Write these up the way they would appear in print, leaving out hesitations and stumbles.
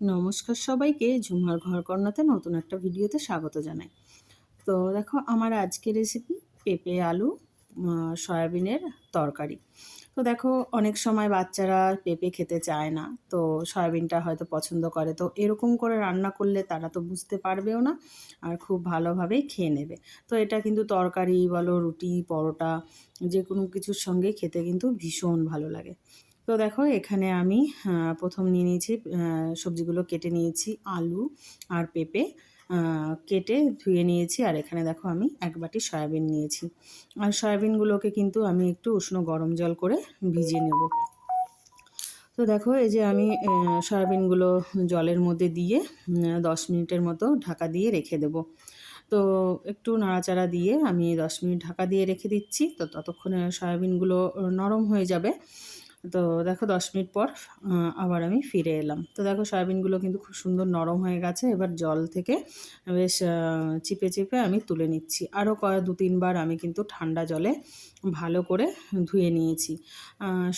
নমস্কার সবাইকে, ঝুমার ঘরকন্নাতে নতুন একটা ভিডিওতে স্বাগত জানাই। তো দেখো আমার আজকের রেসিপি পেঁপে আলু সয়াবিনের তরকারি। তো দেখো অনেক সময় বাচ্চারা পেঁপে খেতে চায় না, তো সয়াবিনটা হয়তো পছন্দ করে, তো এরকম করে রান্না করলে তারা তো বুঝতে পারবেও না আর খুব ভালোভাবেই খেয়ে নেবে। তো এটা কিন্তু তরকারি বলো, রুটি, পরোটা যে কোনো কিছুর সঙ্গে খেতে কিন্তু ভীষণ ভালো লাগে। তো দেখো এখানে আমি প্রথম নিয়ে নিয়েছি, সবজিগুলো কেটে নিয়েছি, আলু আর পেঁপে কেটে ধুয়ে নিয়েছি। আর এখানে দেখো আমি 1 বাটি সয়াবিন নিয়েছি। আর সয়াবিনগুলোকে কিন্তু আমি একটু উষ্ণ গরম জল করে ভিজিয়ে নেব। তো দেখো এই যে আমি সয়াবিনগুলো জলের মধ্যে দিয়ে 10 মিনিটের মতো ঢাকা দিয়ে রেখে দেব। তো একটু নাড়াচাড়া দিয়ে আমি 10 মিনিট ঢাকা দিয়ে রেখে দিচ্ছি। তো ততক্ষণে সয়াবিনগুলো নরম হয়ে যাবে। তো দেখো 10 মিনিট পর আবার আমি ফিরে এলাম। তো দেখো সয়াবিনগুলো কিন্তু খুব সুন্দর নরম হয়ে গেছে। এবার জল থেকে বেশ চিপে, চিপে আমি তুলে নিচ্ছি। আরও 2-3 বার আমি কিন্তু ঠান্ডা জলে ভালো করে ধুয়ে নিয়েছি।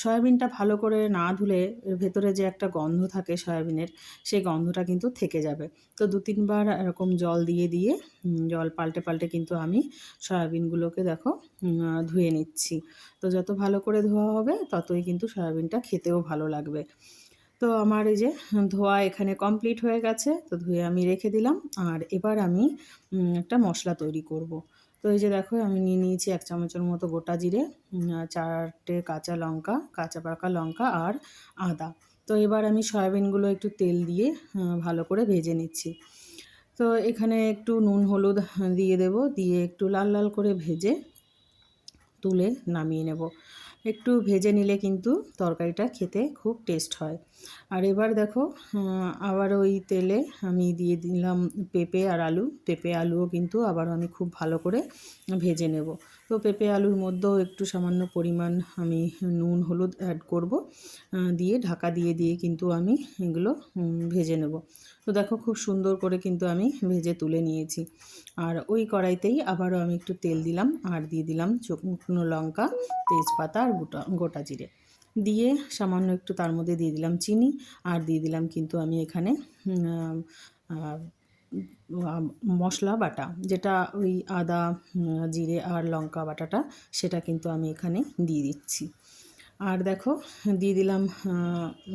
সয়াবিনটা ভালো করে না ধুলে এর ভেতরে যে একটা গন্ধ থাকে সয়াবিনের, সেই গন্ধটা কিন্তু থেকে যাবে। তো 2-3 বার এরকম জল দিয়ে, দিয়ে জল পাল্টে, পাল্টে কিন্তু আমি সয়াবিনগুলোকে দেখো ধুয়ে নিচ্ছি। তো যত ভালো করে ধোয়া হবে ততই কিন্তু সয়াবিনটা খেতেও ভালো লাগবে। তো আমার এই যে ধোয়া এখানে কমপ্লিট হয়ে গেছে। তো ধুয়ে আমি রেখে দিলাম। আর এবার আমি একটা মশলা তৈরি করব। তো এই যে দেখো আমি নিয়ে নিয়েছি 1 চামচের মতো গোটা জিরে, 4টে কাঁচা লঙ্কা, কাঁচা পাকা লঙ্কা আর আদা। তো এবার আমি সয়াবিনগুলো একটু তেল দিয়ে ভালো করে ভেজে নিচ্ছি। তো এখানে একটু নুন হলুদ দিয়ে দেব। দিয়ে একটু লাল, লাল করে ভেজে তুলে নামিয়ে নেব। একটু ভেজে নিলে কিন্তু তরকারিটা খেতে খুব টেস্ট হয়। আর এবার দেখো আবার ওই তেলে আমি দিয়ে দিলাম পেঁপে আর আলু। পেঁপে আলুও কিন্তু আবার আমি খুব ভালো করে ভেজে নেব। তো পেঁপে আলুর মধ্যেও একটু সামান্য পরিমাণ আমি নুন হলুদ অ্যাড করব। দিয়ে ঢাকা দিয়ে, দিয়ে কিন্তু আমি এগুলো ভেজে নেব। তো দেখো খুব সুন্দর করে কিন্তু আমি ভেজে তুলে নিয়েছি। আর ওই কড়াইতেই আবারও আমি একটু তেল দিলাম আর দিয়ে দিলাম শুকনো লঙ্কা, তেজপাতা আর গোটা জিরে। দিয়ে সামান্য একটু তার মধ্যে দিয়ে দিলাম চিনি আর দিয়ে দিলাম কিন্তু আমি এখানে মশলা বাটা, যেটা ওই আদা, জিরে আর লঙ্কা বাটাটা, সেটা কিন্তু আমি এখানে দিয়ে দিচ্ছি। আর দেখো দিয়ে দিলাম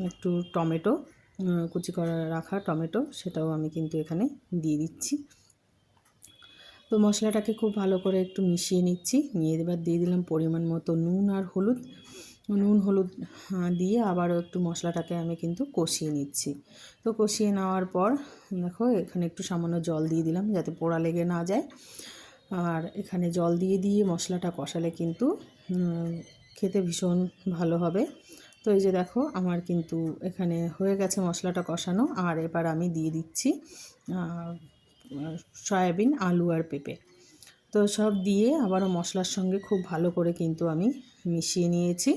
একটু টমেটো, কুচি করে রাখা টমেটো, সেটাও আমি কিন্তু এখানে দিয়ে দিচ্ছি। তো মশলাটাকে খুব ভালো করে একটু মিশিয়ে নিচ্ছি। নিয়ে এবার দিয়ে দিলাম পরিমাণ মতো নুন আর হলুদ। নুন হলুদ দিয়ে আবারও একটু মশলাটাকে আমি কিন্তু কষিয়ে নিচ্ছি। তো কষিয়ে নেওয়ার পর দেখো এখানে একটু সামান্য জল দিয়ে দিলাম যাতে পোড়া লেগে না যায়। আর এখানে জল দিয়ে দিয়ে মশলাটা কষালে কিন্তু খেতে ভীষণ ভালো হবে। তো এই যে দেখো আমার কিন্তু এখানে হয়ে গেছে মশলাটা কষানো। আর এবার আমি দিয়ে দিচ্ছি সয়াবিন, আলু আর পেঁপে। তো সব দিয়ে আবারও মশলার সঙ্গে খুব ভালো করে কিন্তু আমি মিশিয়ে নিয়েছি।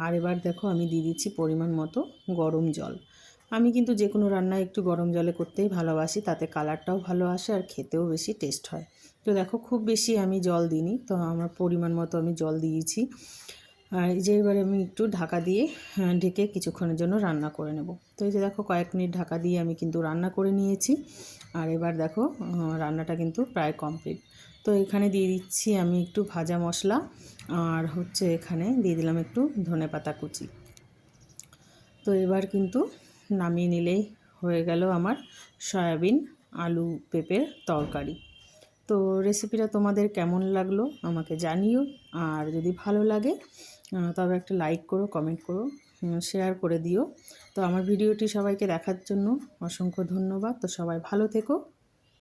আর এবার দেখো আমি দিয়ে দিচ্ছি পরিমাণ মতো গরম জল। আমি কিন্তু যে কোনো রান্না একটু গরম জলে করতেই ভালোবাসি, তাতে কালারটাও ভালো আসে আর খেতেও বেশি টেস্ট হয়। তো দেখো খুব বেশি আমি জল দিইনি, তো আমার পরিমাণ মতো আমি জল দিয়েছি। আর এই যে এবারে আমি একটু ঢাকা দিয়ে ঢেকে কিছুক্ষণের জন্য রান্না করে নেব। তো এই যে দেখো কয়েক মিনিট ঢাকা দিয়ে আমি কিন্তু রান্না করে নিয়েছি। আর এবার দেখো রান্নাটা কিন্তু প্রায় কমপ্লিট। তো এখানে দিয়ে দিচ্ছি আমি একটু ভাজা মশলা, আর হচ্ছে এখানে দিয়ে দিলাম একটু ধনেপাতা কুচি। তো এবার কিন্তু নামিয়ে নিলেই হয়ে গেল আমার সয়াবিন আলু পেঁপের তরকারি। তো রেসিপিটা তোমাদের কেমন লাগলো আমাকে জানিও। আর যদি ভালো লাগে তবে একটা লাইক করো, কমেন্ট করো, শেয়ার করে দিও। তো আমার ভিডিওটি সবাইকে দেখার জন্য অসংখ্য ধন্যবাদ। তো সবাই ভালো থেকো,